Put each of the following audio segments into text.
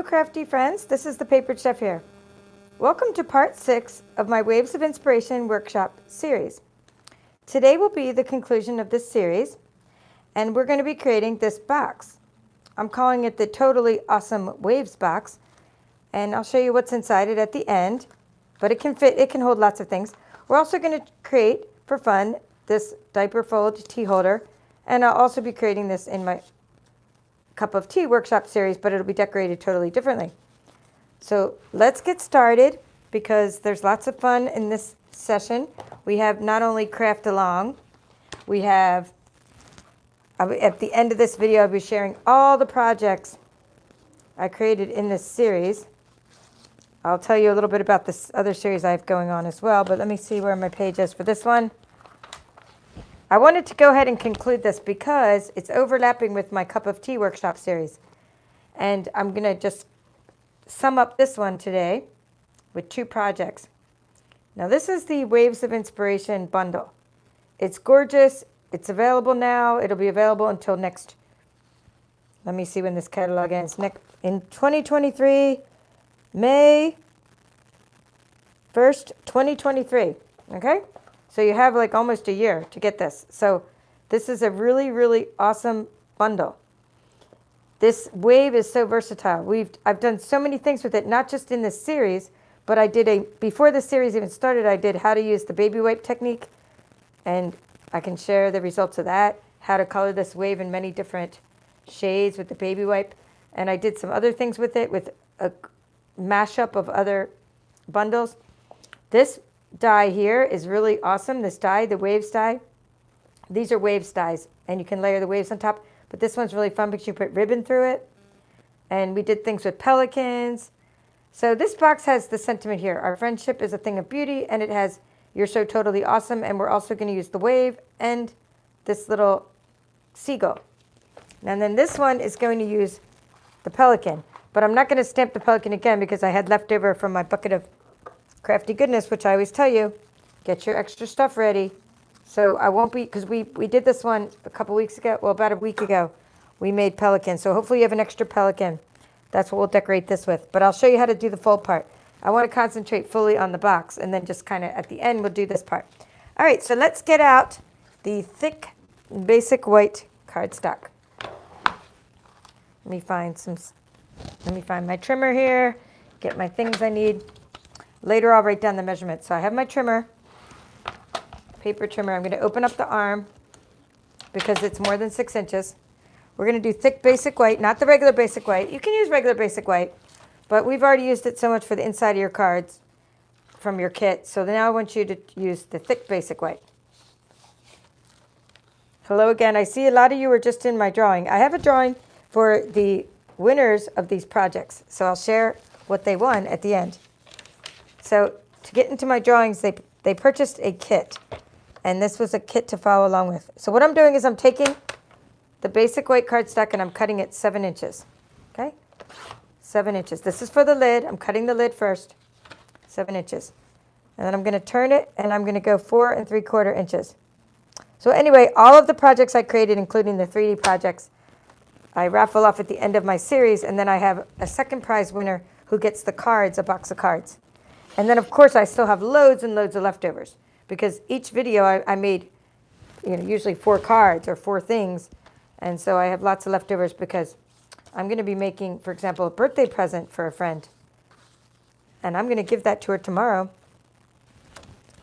crafty friends, this is the Papered Chef here. Welcome to part 6 of my Waves of Inspiration workshop series. Today will be the conclusion of this series, and we're going to be creating this box. I'm calling it the Totally Awesome Waves box, and I'll show you what's inside it at the end, but it can hold lots of things. We're also going to create, for fun, this diaper fold tea holder, and I'll also be creating this in my cup of tea workshop series, but it'll be decorated totally differently. So let's get started because there's lots of fun in this session. We have not only craft along, we have, at the end of this video, I'll be sharing all the projects I created in this series. I'll tell you a little bit about this other series I have going on as well, but let me see where my page is for this one. I wanted to go ahead and conclude this because it's overlapping with my cup of tea workshop series. And I'm going to just sum up this one today with 2 projects. Now this is the Waves of Inspiration bundle. It's gorgeous. It's available now. It'll be available until next, let me see when this catalog ends. In 2023, May 1st, 2023. Okay? So you have like almost a year to get this. So this is a really, really awesome bundle. This wave is so versatile. I've done so many things with it, not just in this series, but before the series even started, I did how to use the baby wipe technique, and I can share the results of that, how to color this wave in many different shades with the baby wipe. And I did some other things with it, with a mashup of other bundles. This die here is really awesome. This die, the waves die. These are waves dies, and you can layer the waves on top. But this one's really fun because you put ribbon through it. And we did things with pelicans. So this box has the sentiment here. Our friendship is a thing of beauty, and it has you're so totally awesome. And we're also going to use the wave and this little seagull. And then this one is going to use the pelican. But I'm not going to stamp the pelican again because I had leftover from my bucket of crafty goodness, which I always tell you, get your extra stuff ready. So I won't be, because we did this one a couple weeks ago, well, about a week ago, we made pelican. So hopefully you have an extra pelican. That's what we'll decorate this with. But I'll show you how to do the fold part. I want to concentrate fully on the box, and then just kind of at the end, we'll do this part. All right, so let's get out the thick, basic white cardstock. Let me find my trimmer here, get my things I need. Later, I'll write down the measurements. So I have my trimmer, paper trimmer. I'm going to open up the arm because it's more than 6 inches. We're going to do thick basic white, not the regular basic white. You can use regular basic white, but we've already used it so much for the inside of your cards from your kit. So now I want you to use the thick basic white. Hello again. I see a lot of you are just in my drawing. I have a drawing for the winners of these projects. So I'll share what they won at the end. So to get into my drawings, they purchased a kit, and this was a kit to follow along with. So what I'm doing is I'm taking the basic white cardstock and I'm cutting it 7 inches, okay? 7 inches. This is for the lid. I'm cutting the lid first, 7 inches. And then I'm going to turn it, and I'm going to go 4 3/4 inches. So anyway, all of the projects I created, including the 3D projects, I raffle off at the end of my series, and then I have a second prize winner who gets the cards, a box of cards. And then, of course, I still have loads and loads of leftovers because each video I made, usually 4 cards or 4 things. And so I have lots of leftovers because I'm going to be making, for example, a birthday present for a friend. And I'm going to give that to her tomorrow.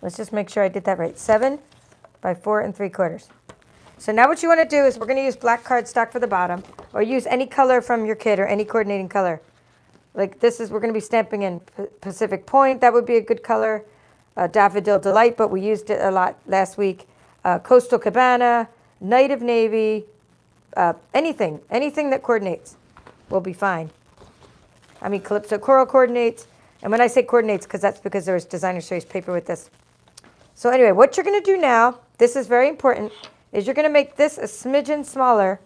Let's just make sure I did that right. 7 by 4 3/4. So now what you want to do is we're going to use black cardstock for the bottom, or use any color from your kit or any coordinating color. Like this is, we're going to be stamping in Pacific Point. That would be a good color. Daffodil Delight, but we used it a lot last week. Coastal Cabana, Night of Navy, anything that coordinates will be fine. I mean, Calypso Coral coordinates. And when I say coordinates, that's because there was designer series paper with this. So anyway, what you're going to do now, this is very important, is you're going to make this a smidgen smaller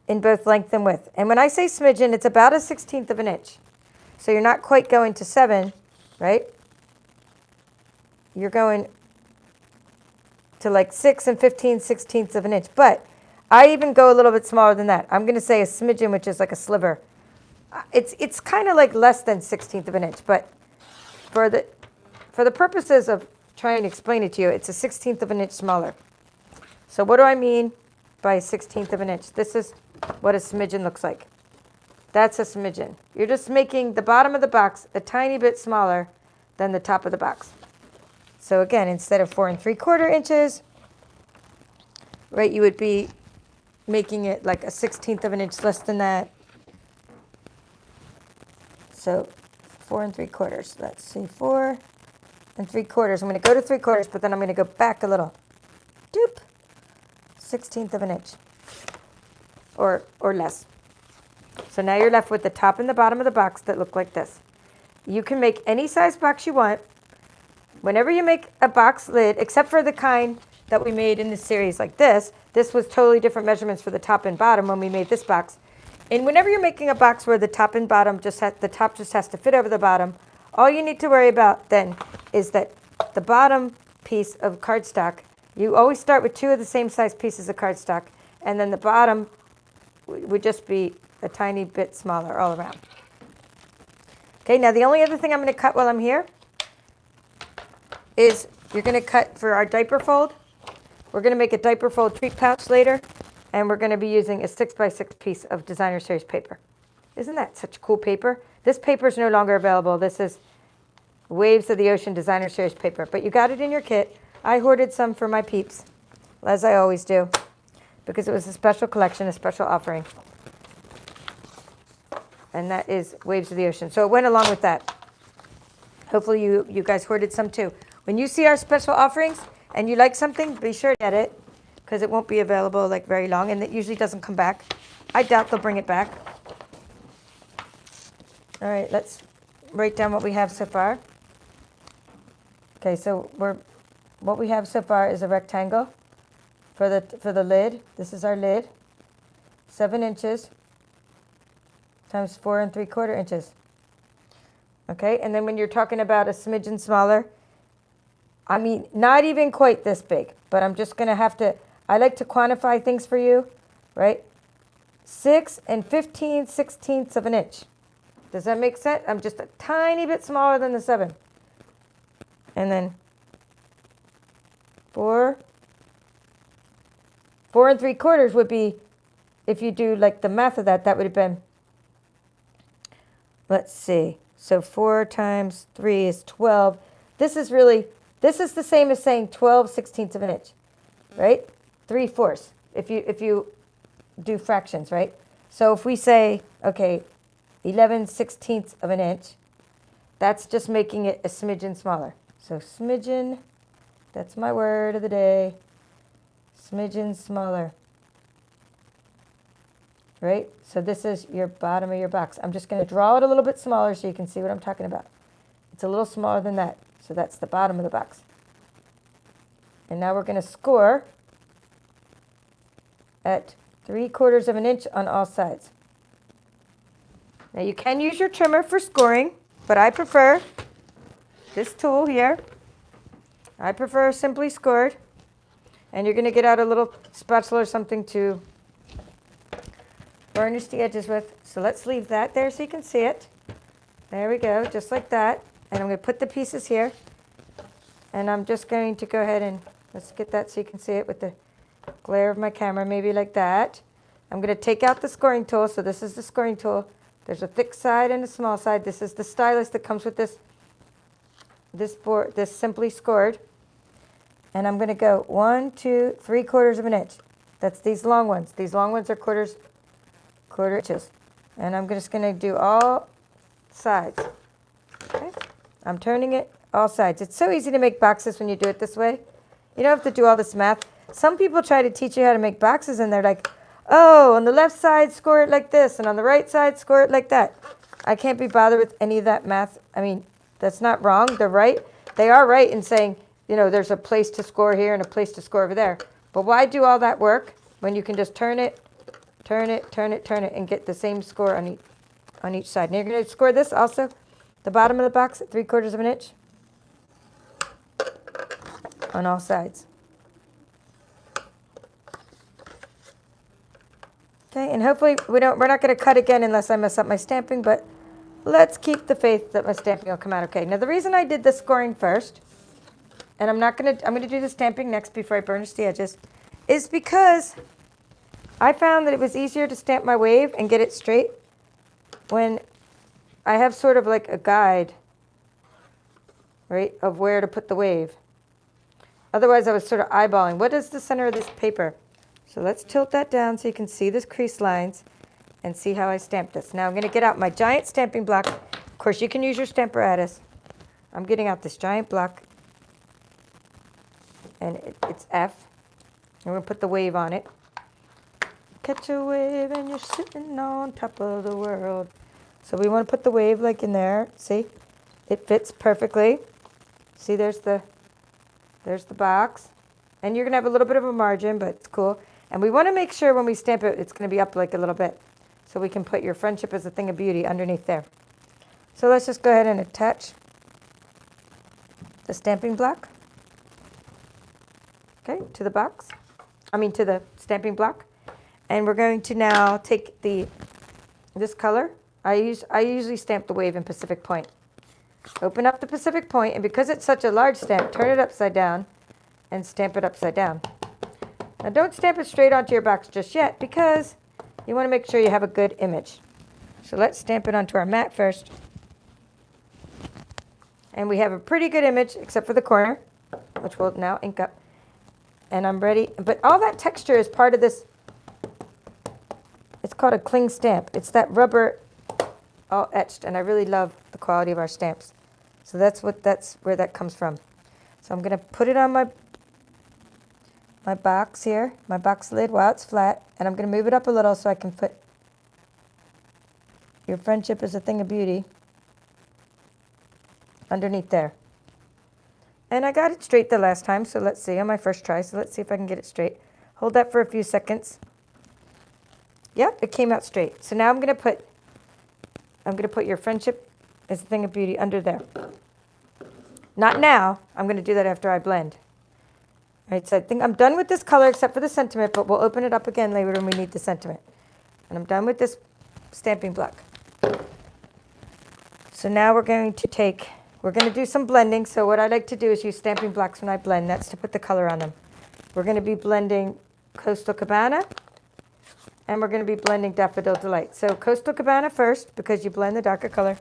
in both length and width. And when I say smidgen, it's about a 1/16 of an inch. So you're not quite going to 7, right? You're going to like 6 15/16 of an inch. But I even go a little bit smaller than that. I'm going to say a smidgen, which is like a sliver. It's kind of like less than 1/16 of an inch, but for the purposes of trying to explain it to you, it's a 1/16 of an inch smaller. So what do I mean by 1/16 of an inch? This is what a smidgen looks like. That's a smidgen. You're just making the bottom of the box a tiny bit smaller than the top of the box. So again, instead of 4 3/4 inches, right, you would be making it like a 1/16 of an inch less than that. So 4 3/4. Let's see, 4 3/4. I'm going to go to 3/4, but then I'm going to go back a little. Doop. 1/16 of an inch or less. So now you're left with the top and the bottom of the box that look like this. You can make any size box you want. Whenever you make a box lid, except for the kind that we made in this series like this was totally different measurements for the top and bottom when we made this box. And whenever you're making a box where the top and bottom the top just has to fit over the bottom, all you need to worry about then is that the bottom piece of cardstock, you always start with 2 of the same size pieces of cardstock, and then the bottom would just be a tiny bit smaller all around. Okay, now the only other thing I'm going to cut while I'm here is you're going to cut for our diaper fold. We're going to make a diaper fold treat pouch later, and we're going to be using a 6x6 piece of designer series paper. Isn't that such cool paper? This paper is no longer available. This is Waves of the Ocean designer series paper, but you got it in your kit. I hoarded some for my peeps, as I always do, because it was a special collection, a special offering. And that is Waves of the Ocean. So it went along with that. Hopefully you guys hoarded some too. When you see our special offerings and you like something, be sure to get it, because it won't be available like very long, and it usually doesn't come back. I doubt they'll bring it back. All right, let's write down what we have so far. Okay, so what we have so far is a rectangle for the lid. This is our lid, 7 inches times 4 3/4 inches. Okay, and then when you're talking about a smidgen smaller, I mean, not even quite this big, but I'm just going to have to, I like to quantify things for you, right? 6 15/16 of an inch. Does that make sense? I'm just a tiny bit smaller than the 7. And then 4 3/4 would be, if you do like the math of that, that would have been, let's see, so 4 times 3 is 12. This is the same as saying 12/16 of an inch, right? 3/4 if you do fractions, right? So if we say, okay, 11/16 of an inch, that's just making it a smidgen smaller. So smidgen, that's my word of the day, smidgen smaller, right? So this is your bottom of your box. I'm just going to draw it a little bit smaller so you can see what I'm talking about. It's a little smaller than that. So that's the bottom of the box. And now we're going to score at 3/4 of an inch on all sides. Now you can use your trimmer for scoring, but I prefer this tool here. I prefer simply scored. And you're going to get out a little spatula or something to burnish the edges with. So let's leave that there so you can see it. There we go, just like that. And I'm going to put the pieces here. And I'm just going to go ahead and let's get that so you can see it with the glare of my camera, maybe like that. I'm going to take out the scoring tool. So this is the scoring tool. There's a thick side and a small side. This is the stylus that comes with this board, this simply scored. And I'm going to go 1 2 3/4 of an inch. That's these long ones. These long ones are quarter inches. And I'm just going to do all sides. Okay? I'm turning it all sides. It's so easy to make boxes when you do it this way. You don't have to do all this math. Some people try to teach you how to make boxes and they're like, oh, on the left side, score it like this, and on the right side, score it like that. I can't be bothered with any of that math. I mean, that's not wrong. They're right. They are right in saying, you know, there's a place to score here and a place to score over there. But why do all that work when you can just turn it, and get the same score on each side? And you're going to score this also, the bottom of the box at 3/4 of an inch on all sides. Okay, and hopefully we're not going to cut again unless I mess up my stamping, but let's keep the faith that my stamping will come out okay. Now the reason I did the scoring first, and I'm going to do the stamping next before I burnish the edges, is because I found that it was easier to stamp my wave and get it straight when I have sort of like a guide, right, of where to put the wave. Otherwise I was sort of eyeballing, what is the center of this paper? So let's tilt that down so you can see this crease lines and see how I stamped this. Now I'm going to get out my giant stamping block. Of course, you can use your Stamparatus. I'm getting out this giant block, and it's F. I'm going to put the wave on it. Catch a wave and you're sitting on top of the world. So we want to put the wave like in there. See? It fits perfectly. See, there's the box. And you're going to have a little bit of a margin, but it's cool. And we want to make sure when we stamp it, it's going to be up like a little bit. So we can put your friendship as a thing of beauty underneath there. So let's just go ahead and attach the stamping block. Okay, to the box. To the stamping block. And we're going to now take this color. I usually stamp the wave in Pacific Point. Open up the Pacific Point, and because it's such a large stamp, turn it upside down and stamp it upside down. Now don't stamp it straight onto your box just yet, because you want to make sure you have a good image. So let's stamp it onto our mat first. And we have a pretty good image, except for the corner, which we'll now ink up. And I'm ready. But all that texture is part of this. It's called a cling stamp. It's that rubber all etched, and I really love the quality of our stamps. So that's where that comes from. So I'm going to put it on my box here, my box lid while it's flat, and I'm going to move it up a little so I can put your friendship is a thing of beauty underneath there. And I got it straight the last time, so let's see, on my first try, so let's see if I can get it straight. Hold that for a few seconds. Yep, it came out straight. So now I'm going to put your friendship is a thing of beauty under there. Not now. I'm going to do that after I blend. All right, so I think I'm done with this color except for the sentiment, but we'll open it up again later when we need the sentiment. And I'm done with this stamping block. So now we're going to do some blending. So what I like to do is use stamping blocks when I blend. That's to put the color on them. We're going to be blending Coastal Cabana, and we're going to be blending Daffodil Delight. So Coastal Cabana first, because you blend the darker color.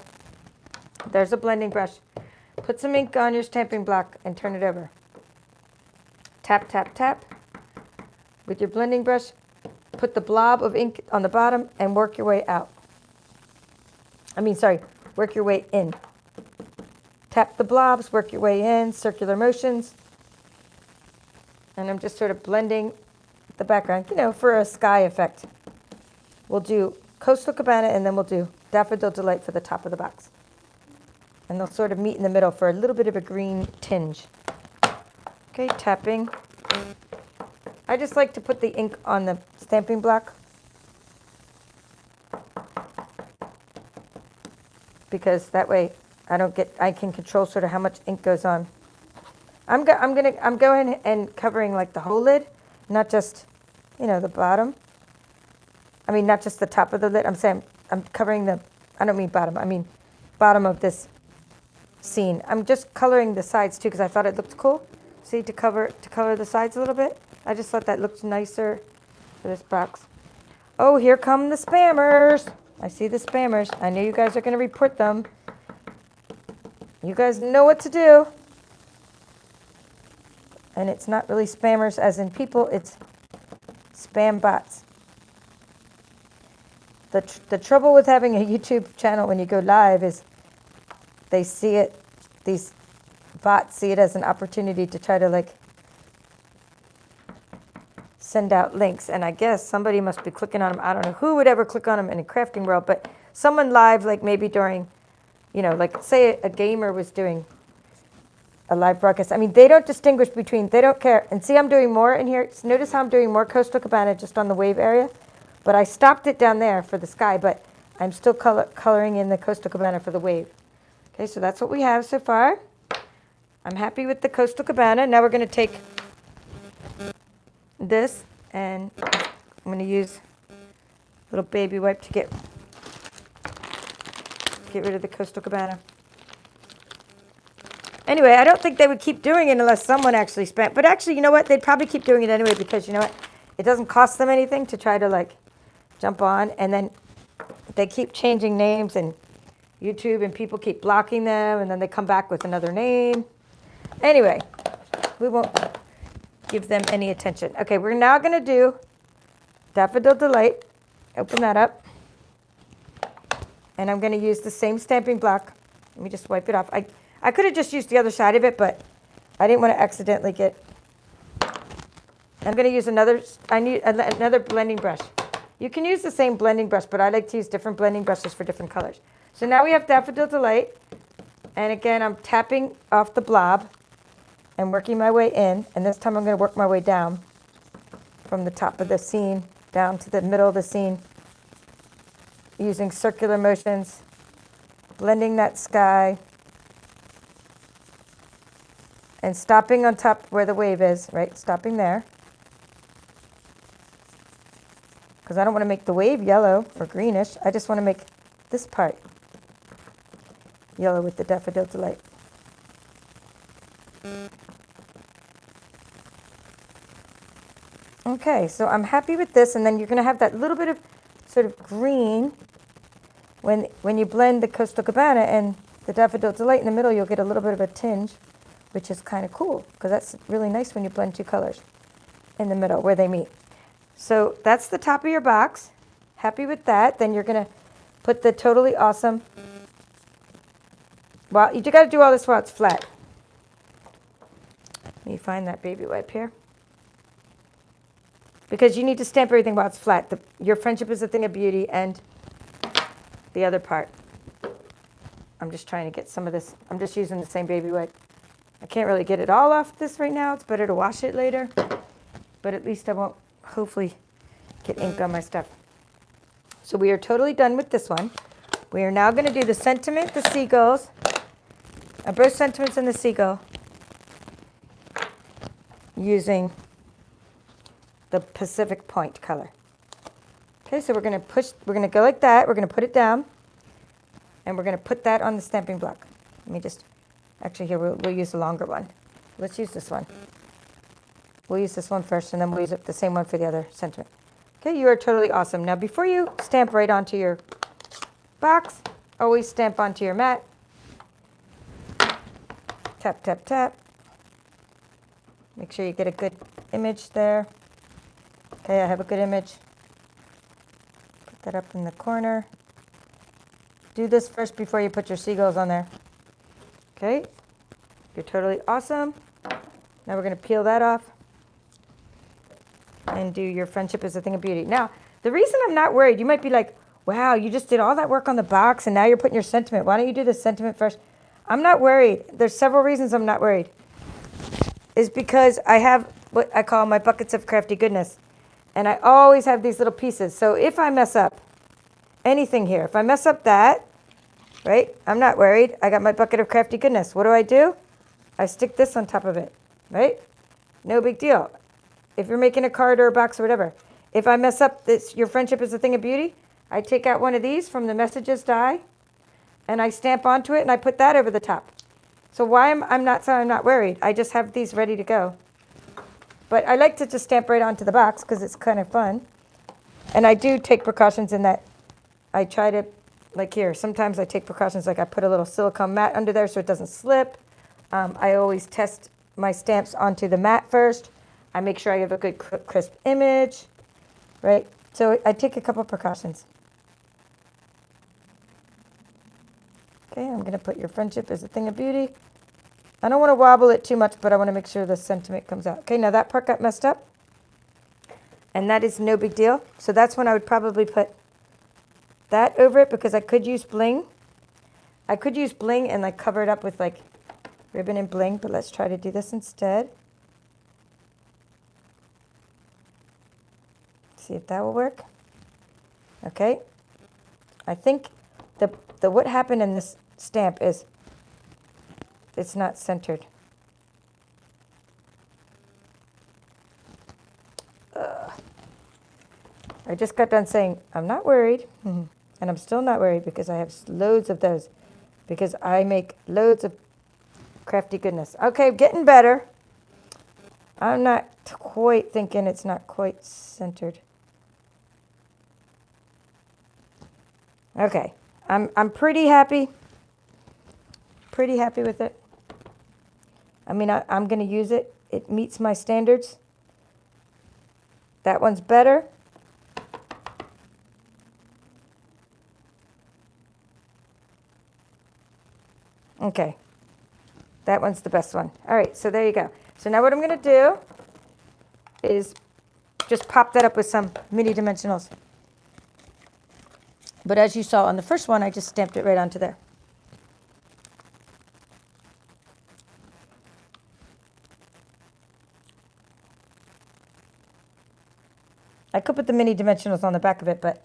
There's a blending brush. Put some ink on your stamping block and turn it over. Tap, tap, tap. With your blending brush, put the blob of ink on the bottom and work your way out. Work your way in. Tap the blobs, work your way in, circular motions. And I'm just sort of blending the background, for a sky effect. We'll do Coastal Cabana, and then we'll do Daffodil Delight for the top of the box. And they'll sort of meet in the middle for a little bit of a green tinge. Okay, tapping. I just like to put the ink on the stamping block because that way I can control sort of how much ink goes on. I'm going and covering like the whole lid, not just, the bottom. Not just the top of the lid. I'm saying I'm covering I don't mean bottom. I mean bottom of this scene. I'm just coloring the sides too because I thought it looked cool. See, to color the sides a little bit. I just thought that looked nicer for this box. Oh, here come the spammers. I see the spammers. I know you guys are going to report them. You guys know what to do. And it's not really spammers as in people, it's spam bots. The trouble with having a YouTube channel when you go live is they see it, these bots see it as an opportunity to try to send out links. And I guess somebody must be clicking on them. I don't know who would ever click on them in a crafting world, but someone live, maybe during, say a gamer was doing a live broadcast. They don't distinguish between, they don't care. And see, I'm doing more in here. Notice how I'm doing more Coastal Cabana just on the wave area. But I stopped it down there for the sky, but I'm still coloring in the Coastal Cabana for the wave. Okay, so that's what we have so far. I'm happy with the Coastal Cabana. Now we're going to take this, and I'm going to use Little baby wipe to get rid of the Coastal Cabana. Anyway, I don't think they would keep doing it unless someone actually spent. But actually, you know what? They'd probably keep doing it anyway because, you know what? It doesn't cost them anything to try to, like, jump on. And then they keep changing names and YouTube, and people keep blocking them. And then they come back with another name. Anyway, we won't give them any attention. Okay, we're now going to do Daffodil Delight. Open that up. And I'm going to use the same stamping block. Let me just wipe it off. I could have just used the other side of it, but I didn't want to accidentally get... I'm going to use I need another blending brush. You can use the same blending brush, but I like to use different blending brushes for different colors. So now we have Daffodil Delight. And again, I'm tapping off the blob and working my way in. And this time I'm going to work my way down from the top of the scene down to the middle of the scene using circular motions, blending that sky, and stopping on top where the wave is, right? Stopping there. Because I don't want to make the wave yellow or greenish. I just want to make this part yellow with the Daffodil Delight. Okay, so I'm happy with this, and then you're going to have that little bit of sort of green when you blend the Coastal Cabana and the Daffodil Delight in the middle. You'll get a little bit of a tinge, which is kind of cool because that's really nice when you blend two colors in the middle where they meet. So that's the top of your box. Happy with that. Then you're going to put the Totally Awesome. Well, you got to do all this while it's flat. Let me find that baby wipe here. Because you need to stamp everything while it's flat. Your friendship is a thing of beauty, and the other part. I'm just trying to get some of this. I'm just using the same baby wipe. I can't really get it all off this right now. It's better to wash it later. But at least I won't, hopefully, get ink on my stuff. So we are totally done with this one. We are now going to do the sentiment, the seagulls, both sentiments and the seagull, using the Pacific Point color. Okay, so we're going to go like that. We're going to put it down, and we're going to put that on the stamping block. Let me just, actually here, we'll use the longer one. Let's use this one. We'll use this one first, and then we'll use the same one for the other sentiment. Okay, you are totally awesome. Now, before you stamp right onto your box, always stamp onto your mat. Tap, tap, tap. Make sure you get a good image there. Okay, I have a good image. Put that up in the corner. Do this first before you put your seagulls on there. Okay, you're totally awesome. Now we're going to peel that off and do your friendship is a thing of beauty. Now, the reason I'm not worried, you might be like, wow, you just did all that work on the box and now you're putting your sentiment. Why don't you do the sentiment first? I'm not worried. There's several reasons I'm not worried. Is because I have what I call my buckets of crafty goodness. And I always have these little pieces. So if I mess up anything here, if I mess up that, right, I'm not worried. I got my bucket of crafty goodness. What do? I stick this on top of it, right? No big deal. If you're making a card or a box or whatever. If I mess up this, your friendship is a thing of beauty, I take out one of these from the messages die, and I stamp onto it, and I put that over the top. So I'm not worried. I just have these ready to go. But I like to just stamp right onto the box because it's kind of fun. And I do take precautions in that I try to, like here, sometimes I take precautions, like I put a little silicone mat under there so it doesn't slip. I always test my stamps onto the mat first. I make sure I have a good crisp image, right? So I take a couple precautions. Okay, I'm going to put your friendship is a thing of beauty. I don't want to wobble it too much, but I want to make sure the sentiment comes out. Okay, now that part got messed up, and that is no big deal. So that's when I would probably put that over it because I could use bling. I could use bling and like cover it up with like ribbon and bling, but let's try to do this instead. See if that will work. Okay. I think the what happened in this stamp is it's not centered. I I just got done saying, I'm not worried. And I'm still not worried because I have loads of those. Because I make loads of crafty goodness. Okay, getting better. I'm not quite thinking it's not quite centered. Okay, I'm pretty happy. Pretty happy with it. I mean, I'm going to use it. It meets my standards. That one's better. Okay, that one's the best one. All right, so there you go. So now what I'm going to do is just pop that up with some mini dimensionals. But as you saw on the first one, I just stamped it right onto there. I could put the mini dimensionals on the back of it, but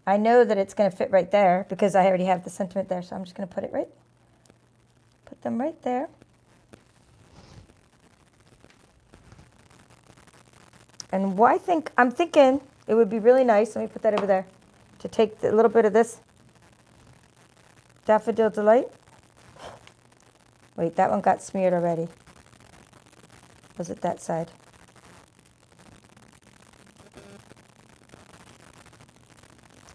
I know that it's going to fit right there because I already have the sentiment there. So I'm just going to put them right there. And I'm thinking it would be really nice, let me put that over there, to take a little bit of this Daffodil Delight. Wait, that one got smeared already. Was it that side?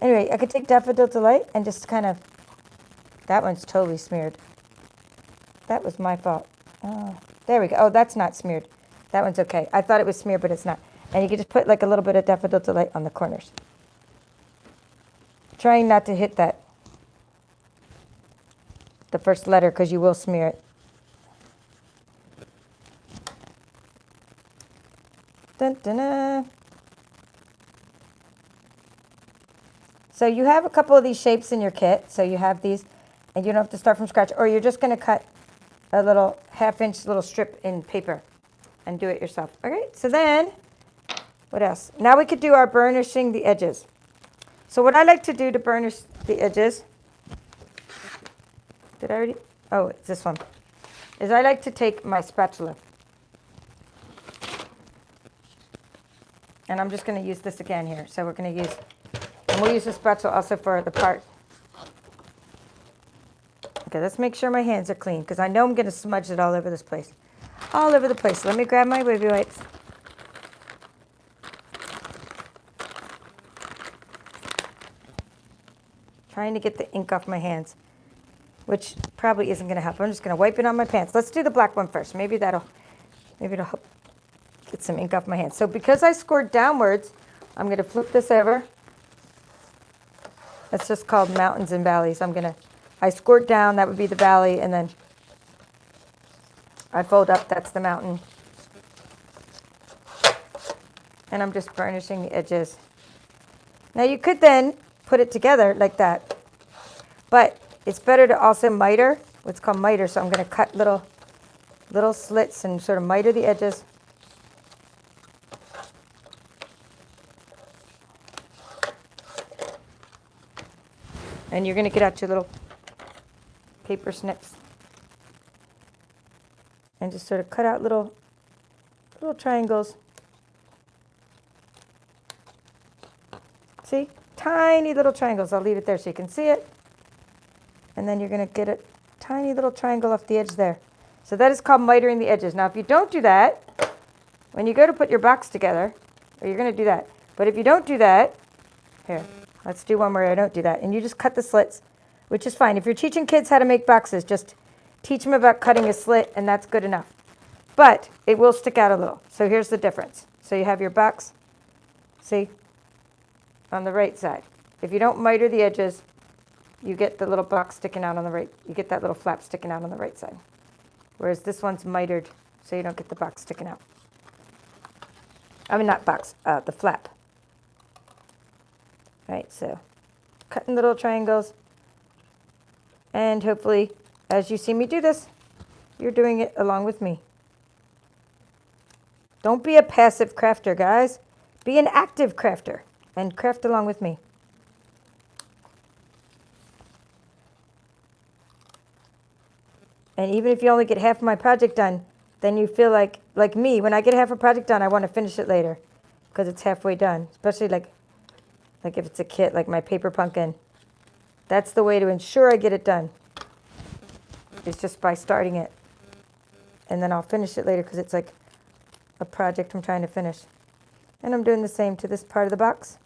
Anyway, I could take Daffodil Delight and just kind of, that one's totally smeared. That was my fault. Oh, there we go. Oh, that's not smeared. That one's okay. I thought it was smeared, but it's not. And you can just put like a little bit of Daffodil Delight on the corners. Trying not to hit the first letter because you will smear it. Dun, dun, dun. So you have a couple of these shapes in your kit. So you have these, and you don't have to start from scratch, or you're just going to cut a little half-inch little strip in paper and do it yourself. Okay, so then, what else? Now we could do our burnishing the edges. So what I like to do to burnish the edges, did I already? Oh, it's this one. Is I like to take my spatula. And I'm just going to use this again here. So we're going to use, and we'll use the spatula also for the part. Okay, let's make sure my hands are clean because I know I'm going to smudge it all over this place. All over the place. Let me grab my wavy wipes. Trying to get the ink off my hands, which probably isn't going to help. I'm just going to wipe it on my pants. Let's do the black one first. Maybe it'll help get some ink off my hands. So because I scored downwards, I'm going to flip this over. That's just called mountains and valleys. I scored down, that would be the valley, and then I fold up, that's the mountain. And I'm just burnishing the edges. Now you could then put it together like that, but it's better to also miter, what's called miter. So I'm going to cut little slits and sort of miter the edges. And you're going to get out your little paper snips and just sort of cut out little triangles. See? Tiny little triangles. I'll leave it there so you can see it. And then you're going to get a tiny little triangle off the edge there. So that is called mitering the edges. Now, if you don't do that, when you go to put your box together, or you're going to do that. But if you don't do that, here, let's do one where I don't do that. And you just cut the slits, which is fine. If you're teaching kids how to make boxes, just teach them about cutting a slit, and that's good enough. But it will stick out a little. So here's the difference. So you have your box, see, on the right side. If you don't miter the edges, you get the little box sticking out on the right. You get that little flap sticking out on the right side. Whereas this one's mitered, so you don't get the box sticking out. I mean, not box, the flap. All right, so cutting little triangles. And hopefully, as you see me do this, you're doing it along with me. Don't be a passive crafter, guys. Be an active crafter and craft along with me. And even if you only get half of my project done, then you feel like me, when I get half a project done, I want to finish it later because it's halfway done. Especially like Like if it's a kit, like my paper pumpkin. That's the way to ensure I get it done. It's just by starting it. And then I'll finish it later because it's like a project I'm trying to finish. And I'm doing the same to this part of the box.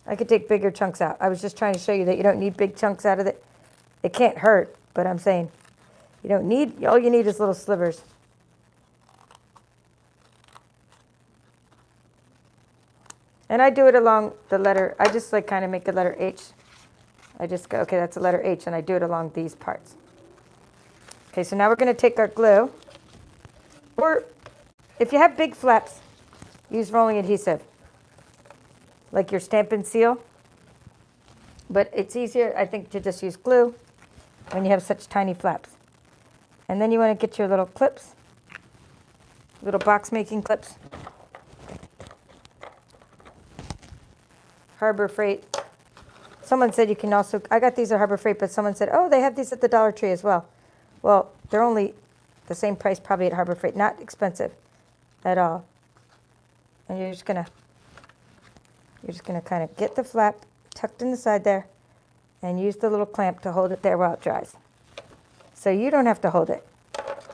I could take bigger chunks out. I was just trying to show you that you don't need big chunks out of it. It can't hurt, but I'm saying you don't need, all you need is little slivers. And I do it along the letter, I just like kind of make a letter H. I just go, okay, that's a letter H, and I do it along these parts. Okay, so now we're going to take our glue, or if you have big flaps, use rolling adhesive, like your Stampin' seal. But it's easier, I think, to just use glue when you have such tiny flaps. And then you want to get your little clips, little box making clips. Harbor Freight. Someone said you can also, I got these at Harbor Freight, but someone said, oh, they have these at the Dollar Tree as well. Well, they're only the same price probably at Harbor Freight, not expensive at all. And you're just gonna kind of get the flap tucked in the side there and use the little clamp to hold it there while it dries. So you don't have to hold it.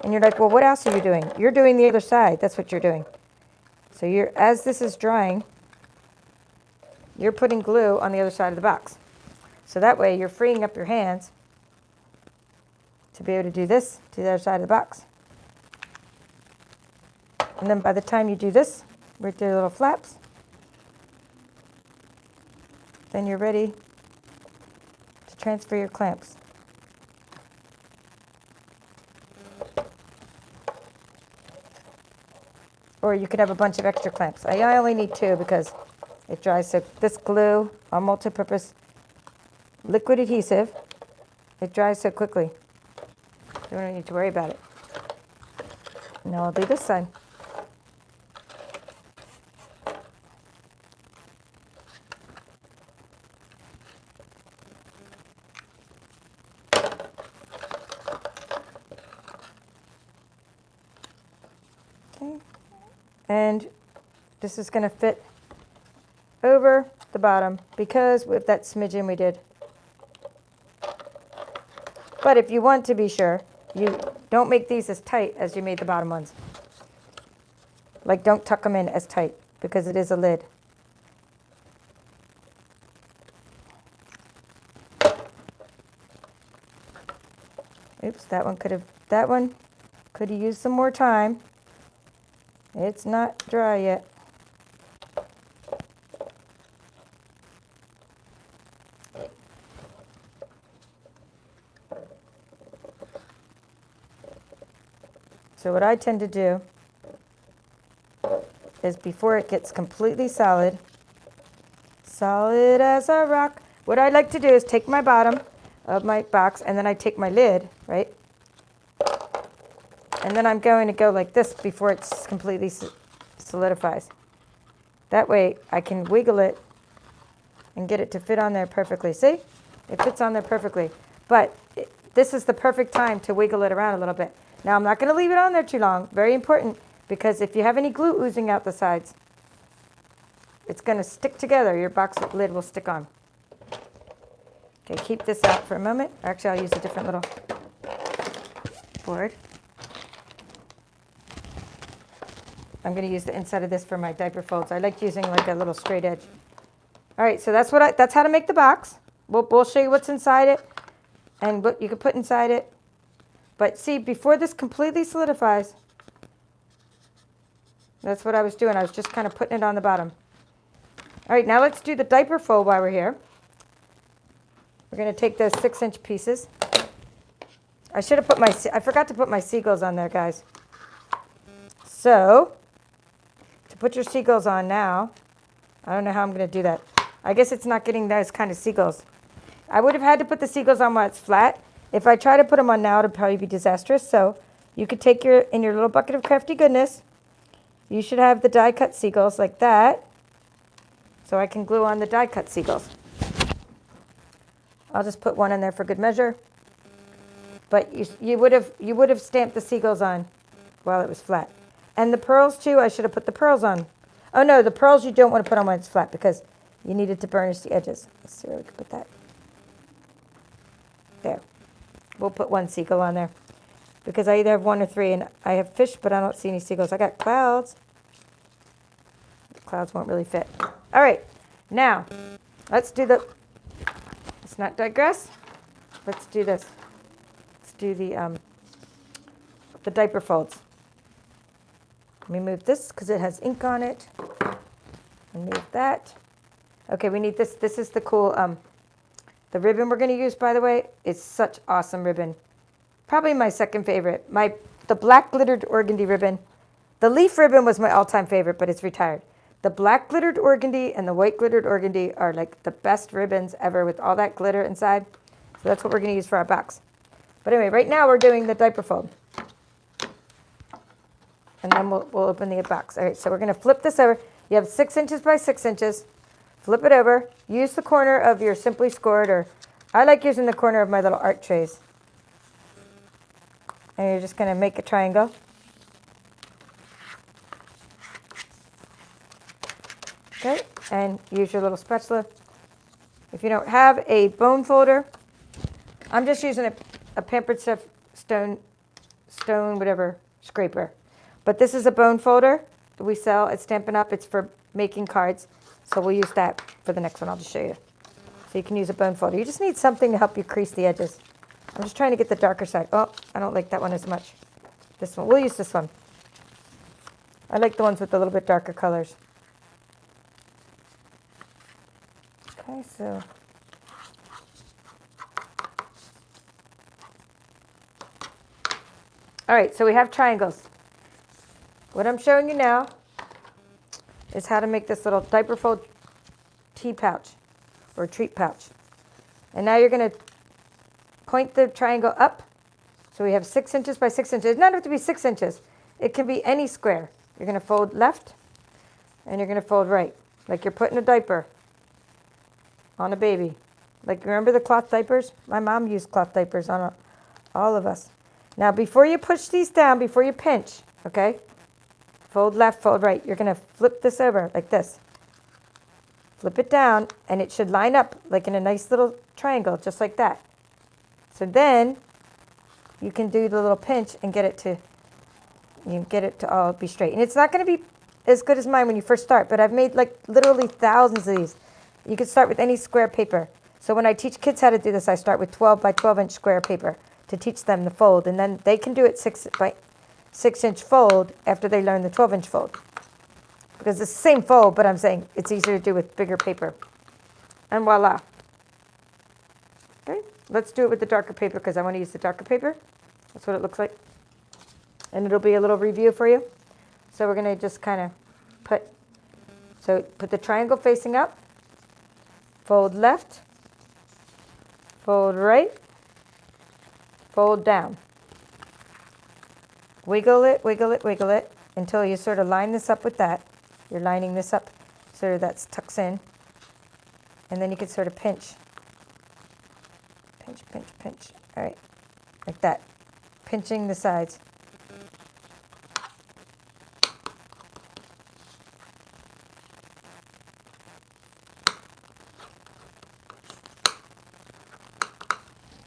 And you're like, well, what else are you doing? You're doing the other side. That's what you're doing. So as this is drying, you're putting glue on the other side of the box. So that way you're freeing up your hands to be able to do this to the other side of the box. And then by the time you do this with your little flaps, then you're ready to transfer your clamps. Or you could have a bunch of extra clamps. I only need 2 because it dries. So this glue, a multi-purpose liquid adhesive, it dries so quickly. You don't need to worry about it. Now I'll do this side. Okay. And this is going to fit over the bottom because with that smidgen we did. But if you want to be sure, you don't make these as tight as you made the bottom ones. Like, don't tuck them in as tight because it is a lid. Oops, that one could have used some more time. It's not dry yet. So what I tend to do is before it gets completely solid, solid as a rock, what I like to do is take my bottom of my box and then I take my lid, right? And then I'm going to go like this before it's completely solidifies. That way I can wiggle it and get it to fit on there perfectly. See? It fits on there perfectly. But this is the perfect time to wiggle it around a little bit. Now I'm not going to leave it on there too long. Very important, because if you have any glue oozing out the sides, it's going to stick together. Your box lid will stick on. Okay, keep this out for a moment. Actually, I'll use a different little board. I'm going to use the inside of this for my diaper folds. I like using like a little straight edge. All right, so that's how to make the box. We'll show you what's inside it and what you can put inside it. But see, before this completely solidifies, that's what I was doing. I was just kind of putting it on the bottom. All right, now let's do the diaper fold while we're here. We're going to take those 6-inch pieces. I forgot to put my seagulls on there, guys. So, to put your seagulls on now, I don't know how I'm going to do that. I guess it's not getting those kind of seagulls. I would have had to put the seagulls on while it's flat. If I try to put them on now, it'll probably be disastrous. So you could take in your little bucket of crafty goodness, you should have the die cut seagulls like that. So I can glue on the die cut seagulls. I'll just put one in there for good measure. But you would have stamped the seagulls on while it was flat. And the pearls too, I should have put the pearls on. Oh no, the pearls you don't want to put on when it's flat because you need it to burnish the edges. Let's see where we can put that. There. We'll put one seagull on there because I either have 1 or 3, and I have fish, but I don't see any seagulls. I got clouds. The clouds won't really fit. All right, now let's do the, let's not digress. Let's do this. Let's do the diaper folds. Let me move this because it has ink on it. And move that. Okay, we need this. This is the cool, the ribbon we're going to use, by the way. It's such awesome ribbon. Probably my second favorite. The black glittered organdy ribbon. The leaf ribbon was my all-time favorite, but it's retired. The black glittered organdy and the white glittered organdy are like the best ribbons ever with all that glitter inside. So that's what we're going to use for our box. But anyway, right now we're doing the diaper fold. And then we'll open the box. All right, so we're going to flip this over. You have 6 inches by 6 inches. Flip it over. Use the corner of your Simply Scored, or I like using the corner of my little art trays. And you're just going to make a triangle. Okay, and use your little spatula. If you don't have a bone folder, I'm just using a Pampered Chef stone whatever scraper. But this is a bone folder that we sell at Stampin' Up. It's for making cards. So we'll use that for the next one. I'll just show you. So you can use a bone folder. You just need something to help you crease the edges. I'm just trying to get the darker side. Oh, I don't like that one as much. This one. We'll use this one. I like the ones with a little bit darker colors. Okay, so. All right, so we have triangles. What I'm showing you now is how to make this little diaper fold tea pouch or treat pouch. And now you're going to point the triangle up. So we have 6 inches by 6 inches. It does not have to be 6 inches. It can be any square. You're going to fold left and you're going to fold right, like you're putting a diaper on a baby. Like, remember the cloth diapers? My mom used cloth diapers on all of us. Now, before you push these down, before you pinch, okay? Fold left, fold right. You're going to flip this over like this. Flip it down, and it should line up like in a nice little triangle, just like that. So then you can do the little pinch and get it to all be straight. And it's not going to be as good as mine when you first start, but I've made like literally thousands of these. You can start with any square paper. So when I teach kids how to do this, I start with 12 by 12 inch square paper to teach them the fold, and then they can do it 6 by 6 inch fold after they learn the 12 inch fold. Because it's the same fold, but I'm saying it's easier to do with bigger paper. And voila. Okay, let's do it with the darker paper because I want to use the darker paper. That's what it looks like. And it'll be a little review for you. So we're going to just kind of put the triangle facing up, fold left, fold right, fold down. Wiggle it, wiggle it, wiggle it until you sort of line this up with that. You're lining this up so that tucks in. And then you can sort of pinch. Pinch, pinch, pinch. All right, like that. Pinching the sides.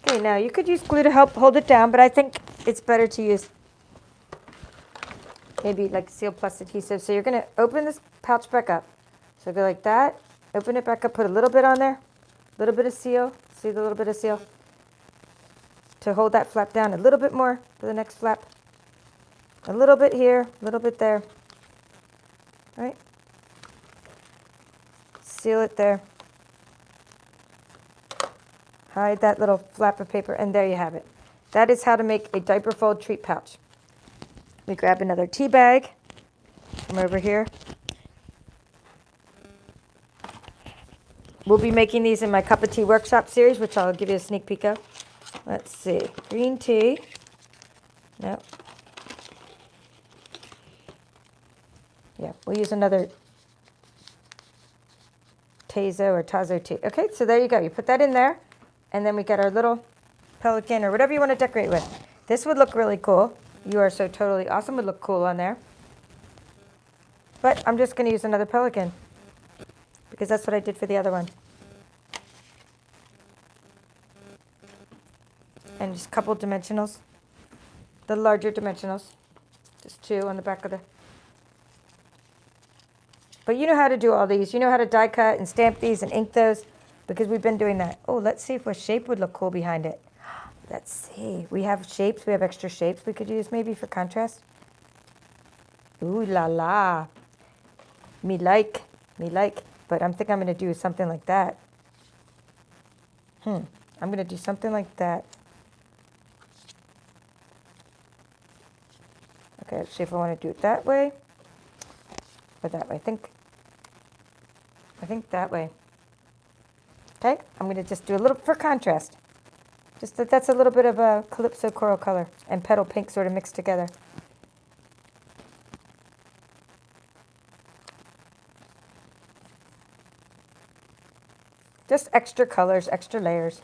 Okay, now you could use glue to help hold it down, but I think it's better to use maybe like Seal Plus adhesive. So you're going to open this pouch back up. So go like that, open it back up, put a little bit on there, a little bit of seal, see the little bit of seal? To hold that flap down a little bit more for the next flap. A little bit here, a little bit there. All right? Seal it there. Hide that little flap of paper, and there you have it. That is how to make a diaper fold treat pouch. We grab another tea bag from over here. We'll be making these in my Cup of Tea Workshop series, which I'll give you a sneak peek of. Let's see. Green tea. No. Yeah, we'll use another Tazo or Tazo tea. Okay, so there you go. You put that in there, and then we get our little pelican or whatever you want to decorate with. This would look really cool. You Are So Totally Awesome would look cool on there. But I'm just going to use another pelican because that's what I did for the other one. And just a couple dimensionals, the larger dimensionals, just 2 on the back of the. But you know how to do all these. You know how to die cut and stamp these and ink those because we've been doing that. Oh, let's see if a shape would look cool behind it. Let's see. We have shapes. We have extra shapes we could use maybe for contrast. Ooh la la. Me like. But I'm thinking I'm going to do something like that. I'm going to do something like that. Okay, let's see if I want to do it that way or that way. I think that way. Okay, I'm going to just do a little for contrast. Just that's a little bit of a calypso coral color and petal pink sort of mixed together. Just extra colors, extra layers.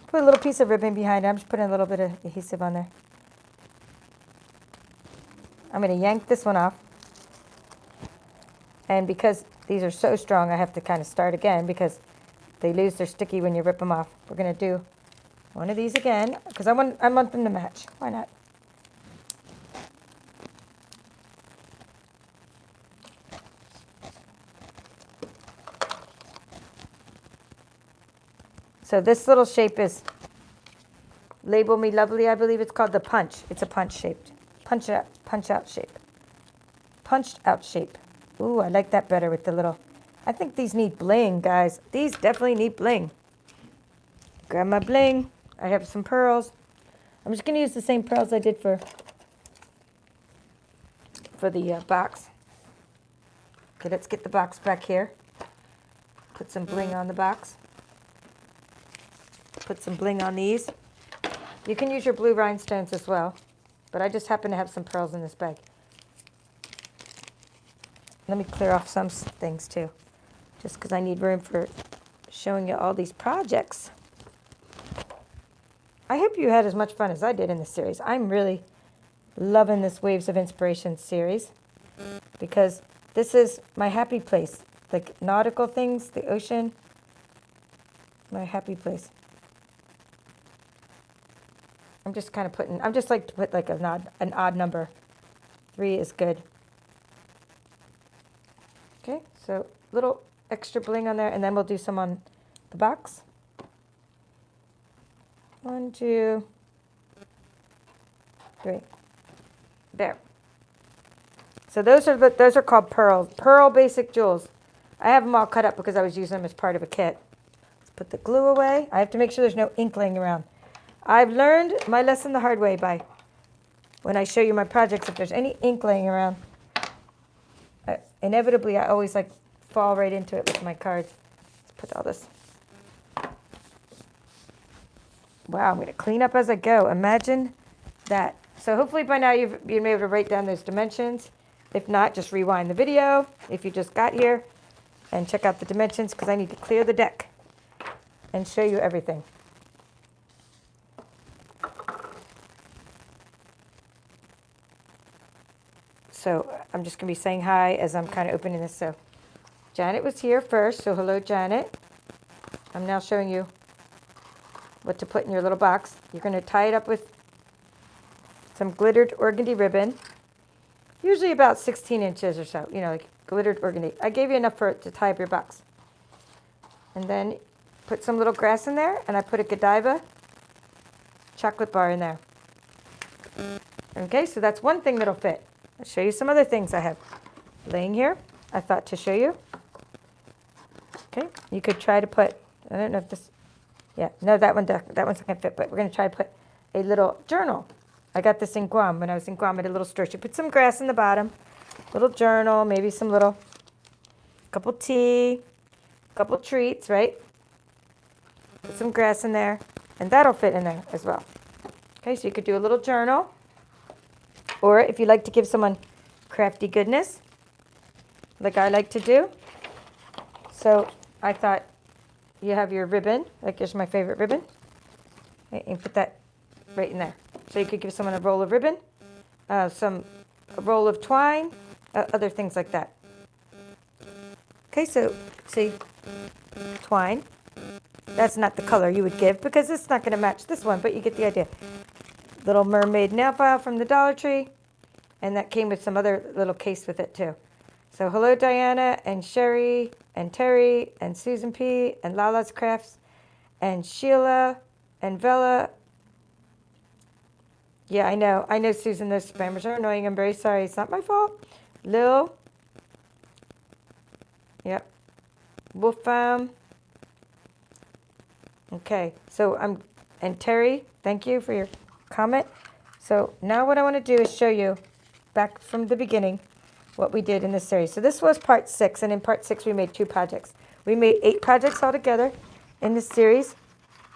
Put a little piece of ribbon behind it. I'm just putting a little bit of adhesive on there. I'm going to yank this one off. And because these are so strong, I have to kind of start again because they lose their sticky when you rip them off. We're going to do one of these again because I want them to match. Why not? So this little shape is Label Me Lovely, I believe it's called the punch. It's a punch shaped. Punch out shape. Punched out shape. Ooh, I like that better with the little. I think these need bling, guys. These definitely need bling. Grab my bling. I have some pearls. I'm just going to use the same pearls I did for the box. Okay, let's get the box back here. Put some bling on the box. Put some bling on these. You can use your blue rhinestones as well, but I just happen to have some pearls in this bag. Let me clear off some things too, just because I need room for showing you all these projects. I hope you had as much fun as I did in this series. I'm really loving this Waves of Inspiration series because this is my happy place. Like nautical things, the ocean, my happy place. I'm just kind of putting, I'm just like to put like an odd number. 3 is good. Okay, so little extra bling on there, and then we'll do some on the box. 1, 2, 3. There. So those are called pearls. Pearl basic jewels. I have them all cut up because I was using them as part of a kit. Let's put the glue away. I have to make sure there's no ink laying around. I've learned my lesson the hard way by when I show you my projects, if there's any ink laying around, inevitably I always like fall right into it with my cards. Let's put all this. Wow, I'm going to clean up as I go. Imagine that. So hopefully by now you've been able to write down those dimensions. If not, just rewind the video if you just got here and check out the dimensions because I need to clear the deck and show you everything. So I'm just going to be saying hi as I'm kind of opening this. So Janet was here first, so hello, Janet. I'm now showing you what to put in your little box. You're going to tie it up with some glittered organdy ribbon, usually about 16 inches or so, you know, like glittered organdy. I gave you enough for it to tie up your box. And then put some little grass in there, and I put a Godiva chocolate bar in there. Okay, so that's one thing that'll fit. I'll show you some other things I have laying here. I thought to show you. Okay, you could try to put, I don't know if this, yeah, no, that one's not going to fit, but we're going to try to put a little journal. I got this in Guam. When I was in Guam at a little store, she put some grass in the bottom, little journal, maybe some little, couple tea, couple treats, right? Put some grass in there, and that'll fit in there as well. Okay, so you could do a little journal. Or if you like to give someone crafty goodness, like I like to do. So I thought you have your ribbon, like here's my favorite ribbon. Okay, and put that right in there. So you could give someone a roll of ribbon, a roll of twine, other things like that. Okay, so see, twine. That's not the color you would give because it's not going to match this one, but you get the idea. Little mermaid nail file from the Dollar Tree, and that came with some other little case with it too. So hello Diana and Sherry and Terry and Susan P and Lala's Crafts and Sheila and Vella. Yeah, I know Susan, those spammers are annoying. I'm very sorry. It's not my fault. Lil. Yep. Wolfam. Okay, so and Terry, thank you for your comment. So now what I want to do is show you back from the beginning what we did in this series. So this was part 6, and in part 6 we made 2 projects. We made 8 projects altogether in this series,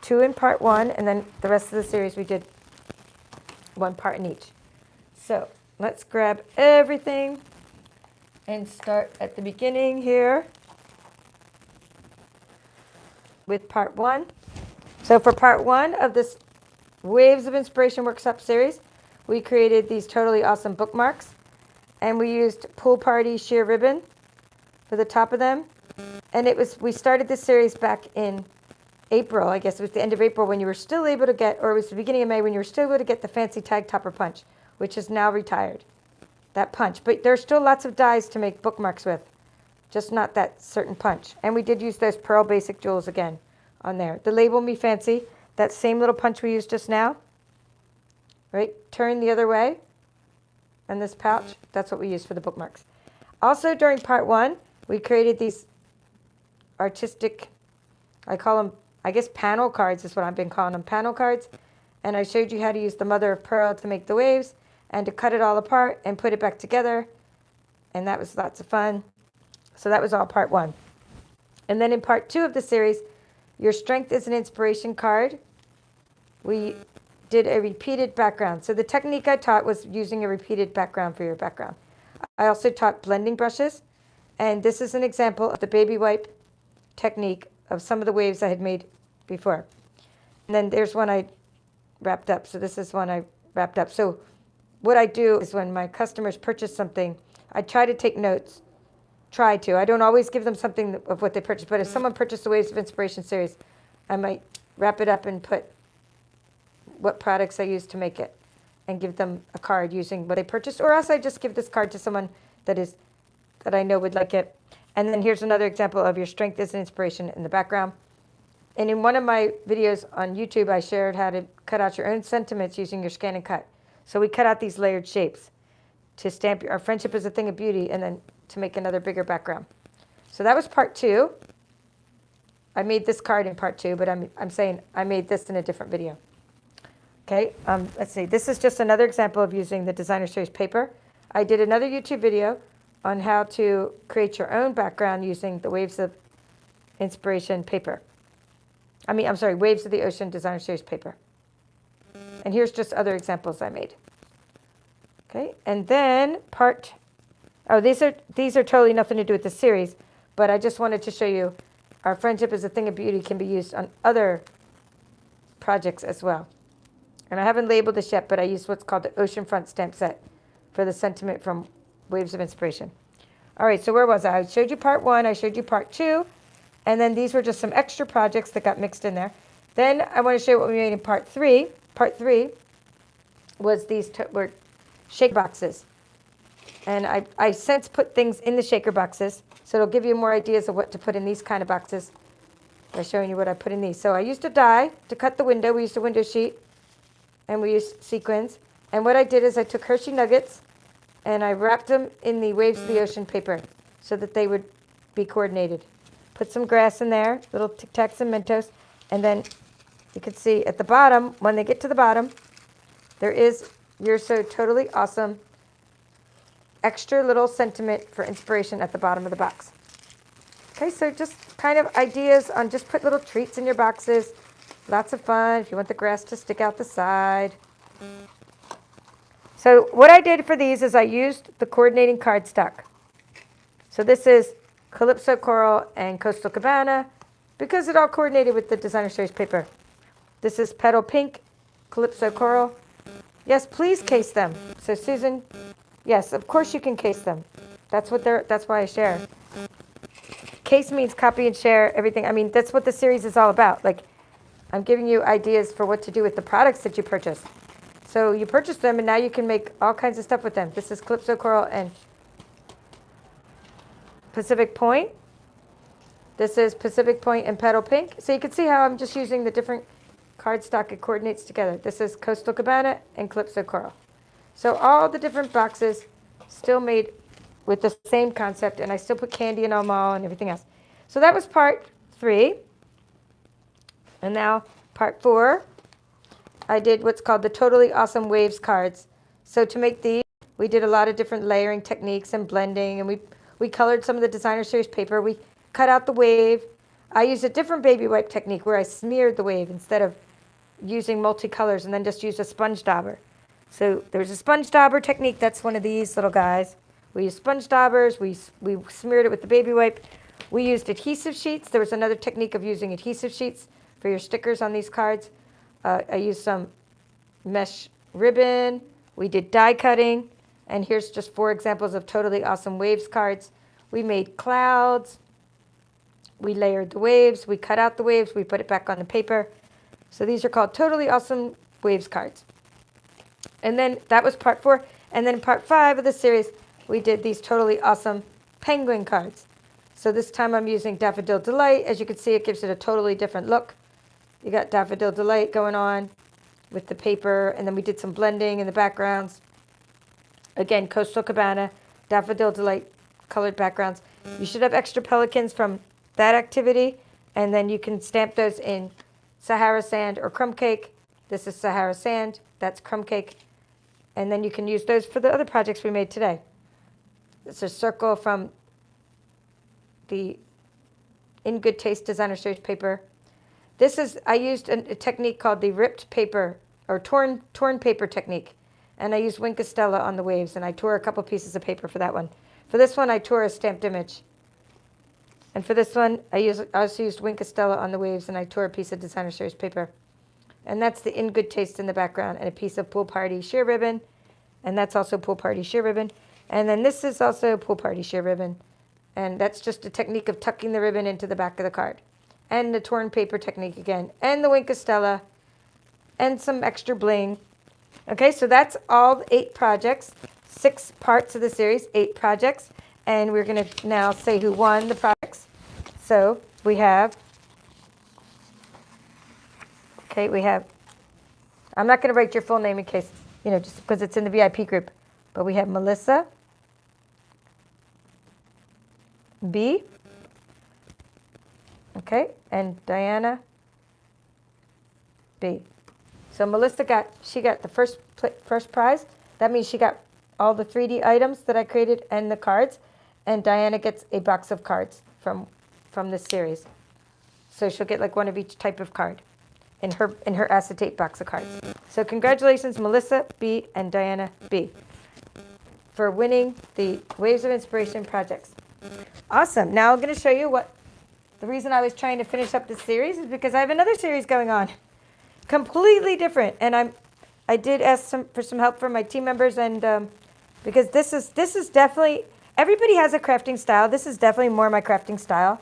2 in part 1, and then the rest of the series we did 1 part in each. So let's grab everything and start at the beginning here with part 1. So for part 1 of this Waves of Inspiration Workshop series, we created these totally awesome bookmarks, and we used Pool Party sheer ribbon for the top of them. And we started this series back in April. I guess it was the end of April when you were still able to get, or it was the beginning of May when you were still able to get the fancy tag topper punch, which is now retired, that punch. But there's still lots of dies to make bookmarks with, just not that certain punch. And we did use those pearl basic jewels again on there. The Label Me Fancy, that same little punch we used just now, right? Turn the other way, and this pouch, that's what we used for the bookmarks. Also during part 1, we created these artistic, I call them, I guess panel cards is what I've been calling them, panel cards. And I showed you how to use the mother of pearl to make the waves and to cut it all apart and put it back together. And that was lots of fun. So that was all part 1. And then in part 2 of the series, Your Strength is an Inspiration card, we did a repeated background. So the technique I taught was using a repeated background for your background. I also taught blending brushes, and this is an example of the baby wipe technique of some of the waves I had made before. And then there's one I wrapped up. So this is one I wrapped up. So what I do is when my customers purchase something, I try to take notes. Try to. I don't always give them something of what they purchased, but if someone purchased the Waves of Inspiration series, I might wrap it up and put what products I used to make it and give them a card using what they purchased, or else I just give this card to someone that I know would like it. And then here's another example of Your Strength is an Inspiration in the background. And in one of my videos on YouTube, I shared how to cut out your own sentiments using your ScanNCut. So we cut out these layered shapes to stamp our friendship is a thing of beauty, and then to make another bigger background. So that was part 2. I made this card in part 2, but I'm saying I made this in a different video. Okay, let's see. This is just another example of using the Designer Series paper. I did another YouTube video on how to create your own background using the Waves of Inspiration paper. I'm sorry, Waves of the Ocean Designer Series paper. And here's just other examples I made. Okay, and then these are totally nothing to do with the series, but I just wanted to show you our friendship is a thing of beauty can be used on other projects as well. And I haven't labeled this yet, but I used what's called the Oceanfront stamp set for the sentiment from Waves of Inspiration. All right, so where was I? I showed you part 1, I showed you part 2, and then these were just some extra projects that got mixed in there. Then I want to show you what we made in part 3. Part 3 was these were shaker boxes. And I since put things in the shaker boxes, so it'll give you more ideas of what to put in these kind of boxes by showing you what I put in these. So I used a die to cut the window. We used a window sheet, and we used sequins. And what I did is I took Hershey Nuggets, and I wrapped them in the Waves of the Ocean paper so that they would be coordinated. Put some grass in there, little Tic Tacs and Mentos, and then you can see at the bottom, when they get to the bottom, there is You're So Totally Awesome extra little sentiment for inspiration at the bottom of the box. Okay, so just kind of ideas on just put little treats in your boxes. Lots of fun if you want the grass to stick out the side. So what I did for these is I used the coordinating cardstock. So this is Calypso Coral and Coastal Cabana because it all coordinated with the Designer Series paper. This is Petal Pink, Calypso Coral. Yes, please case them. So Susan, yes, of course you can case them. That's why I share. Case means copy and share everything. I mean, that's what the series is all about. Like, I'm giving you ideas for what to do with the products that you purchase. So you purchase them, and now you can make all kinds of stuff with them. This is Calypso Coral and Pacific Point. This is Pacific Point and Petal Pink. So you can see how I'm just using the different cardstock. It coordinates together. This is Coastal Cabana and Calypso Coral. So all the different boxes still made with the same concept, and I still put candy in them all and everything else. So that was part 3. And now part 4, I did what's called the Totally Awesome Waves cards. So to make these, we did a lot of different layering techniques and blending, and we colored some of the designer series paper. We cut out the wave. I used a different baby wipe technique where I smeared the wave instead of using multicolors, and then just used a sponge dauber. So there's a sponge dauber technique. That's one of these little guys. We used sponge daubers. We smeared it with the baby wipe. We used adhesive sheets. There was another technique of using adhesive sheets for your stickers on these cards. I used some mesh ribbon. We did die cutting. And here's just 4 examples of Totally Awesome Waves cards. We made clouds. We layered the waves. We cut out the waves. We put it back on the paper. So these are called Totally Awesome Waves cards. And then that was part 4. And then part 5 of the series, we did these Totally Awesome Penguin cards. So this time I'm using Daffodil Delight. As you can see, it gives it a totally different look. You got Daffodil Delight going on with the paper, and then we did some blending in the backgrounds. Again, Coastal Cabana, Daffodil Delight colored backgrounds. You should have extra pelicans from that activity, and then you can stamp those in Sahara Sand or Crumb Cake. This is Sahara Sand, that's Crumb Cake. And then you can use those for the other projects we made today. It's a circle from the In Good Taste Designer Series paper. This is, I used a technique called the ripped paper or torn paper technique. And I used Wink of Stella on the waves, and I tore a couple pieces of paper for that one. For this one, I tore a stamped image. And for this one, I also used Wink of Stella on the waves, and I tore a piece of Designer Series paper. And that's the In Good Taste in the background, and a piece of Pool Party sheer ribbon. And that's also Pool Party sheer ribbon. And then this is also Pool Party sheer ribbon. And that's just a technique of tucking the ribbon into the back of the card. And the torn paper technique again. And the Wink of Stella. And some extra bling. Okay, so that's all 8 projects. 6 parts of the series, 8 projects. And we're going to now say who won the projects. So we have, I'm not going to write your full name in case, just because it's in the VIP group. But we have Melissa B. Okay, and Diana B. So Melissa got the first prize. That means she got all the 3D items that I created and the cards. And Diana gets a box of cards from this series. So she'll get like one of each type of card in her acetate box of cards. So congratulations, Melissa B and Diana B, for winning the Waves of Inspiration projects. Awesome. Now I'm going to show you the reason I was trying to finish up this series is because I have another series going on, completely different. And I did ask for some help from my team members, and because this is definitely, everybody has a crafting style. This is definitely more my crafting style,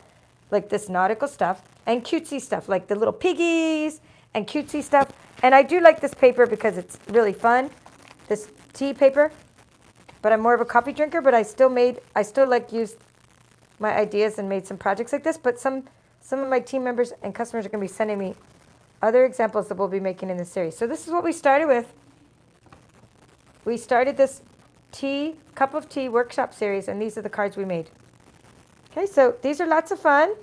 like this nautical stuff and cutesy stuff, like the little piggies and cutesy stuff. And I do like this paper because it's really fun, this tea paper. But I'm more of a coffee drinker. But I still like used my ideas and made some projects like this. But some of my team members and customers are going to be sending me other examples that we'll be making in this series. So this is what we started with. We started this cup of tea workshop series, and these are the cards we made. Okay, so these are lots of fun.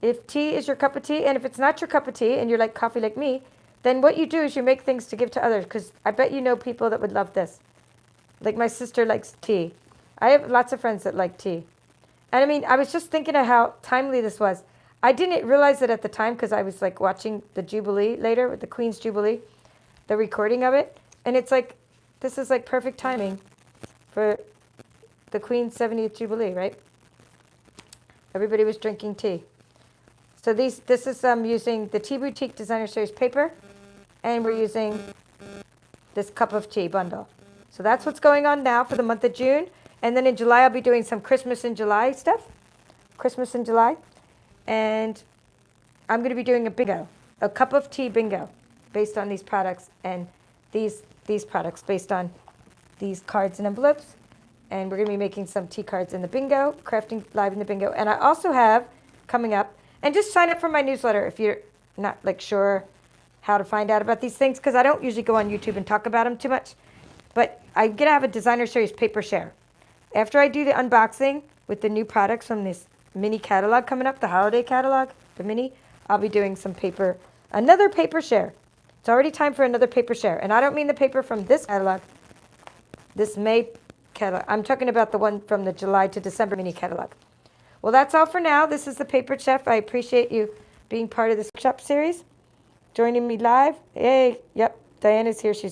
If tea is your cup of tea, and if it's not your cup of tea and you're like coffee like me, then what you do is you make things to give to others, because I bet you know people that would love this. Like my sister likes tea. I have lots of friends that like tea. And I mean, I was just thinking of how timely this was. I didn't realize it at the time because I was like watching the Jubilee later, with the Queen's Jubilee, the recording of it. And it's like, this is like perfect timing for the Queen's 70th Jubilee, right? Everybody was drinking tea. So this is using the Tea Boutique Designer Series paper, and we're using this cup of tea bundle. So that's what's going on now for the month of June. And then in July, I'll be doing some Christmas in July stuff. Christmas in July. And I'm going to be doing a bingo, a cup of tea bingo, based on these products and these products based on these cards and envelopes. And we're going to be making some tea cards in the bingo, crafting live in the bingo. And I also have coming up, and just sign up for my newsletter if you're not like sure how to find out about these things, because I don't usually go on YouTube and talk about them too much. But I'm going to have a designer series paper share. After I do the unboxing with the new products from this mini catalog coming up, the holiday catalog, the mini, I'll be doing some paper, another paper share. It's already time for another paper share. And I don't mean the paper from this catalog, this May catalog. I'm talking about the one from the July to December mini catalog. Well, that's all for now. This is the Paper Chef. I appreciate you being part of this workshop series, joining me live. Yay, yep, Diana's here. She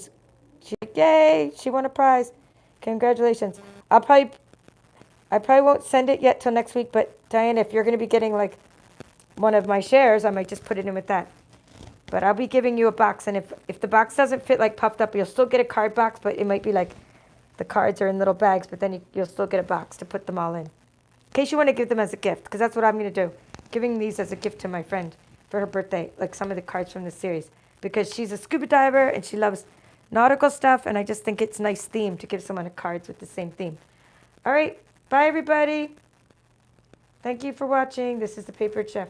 yay, she won a prize. Congratulations. I probably won't send it yet till next week, but Diana, if you're going to be getting like one of my shares, I might just put it in with that. But I'll be giving you a box, and if the box doesn't fit like puffed up, you'll still get a card box, but it might be like the cards are in little bags, but then you'll still get a box to put them all in case you want to give them as a gift, because that's what I'm going to do. Giving these as a gift to my friend for her birthday, like some of the cards from this series, because she's a scuba diver and she loves nautical stuff, and I just think it's a nice theme to give someone a cards with the same theme. All right, bye everybody. Thank you for watching. This is the Paper Chef.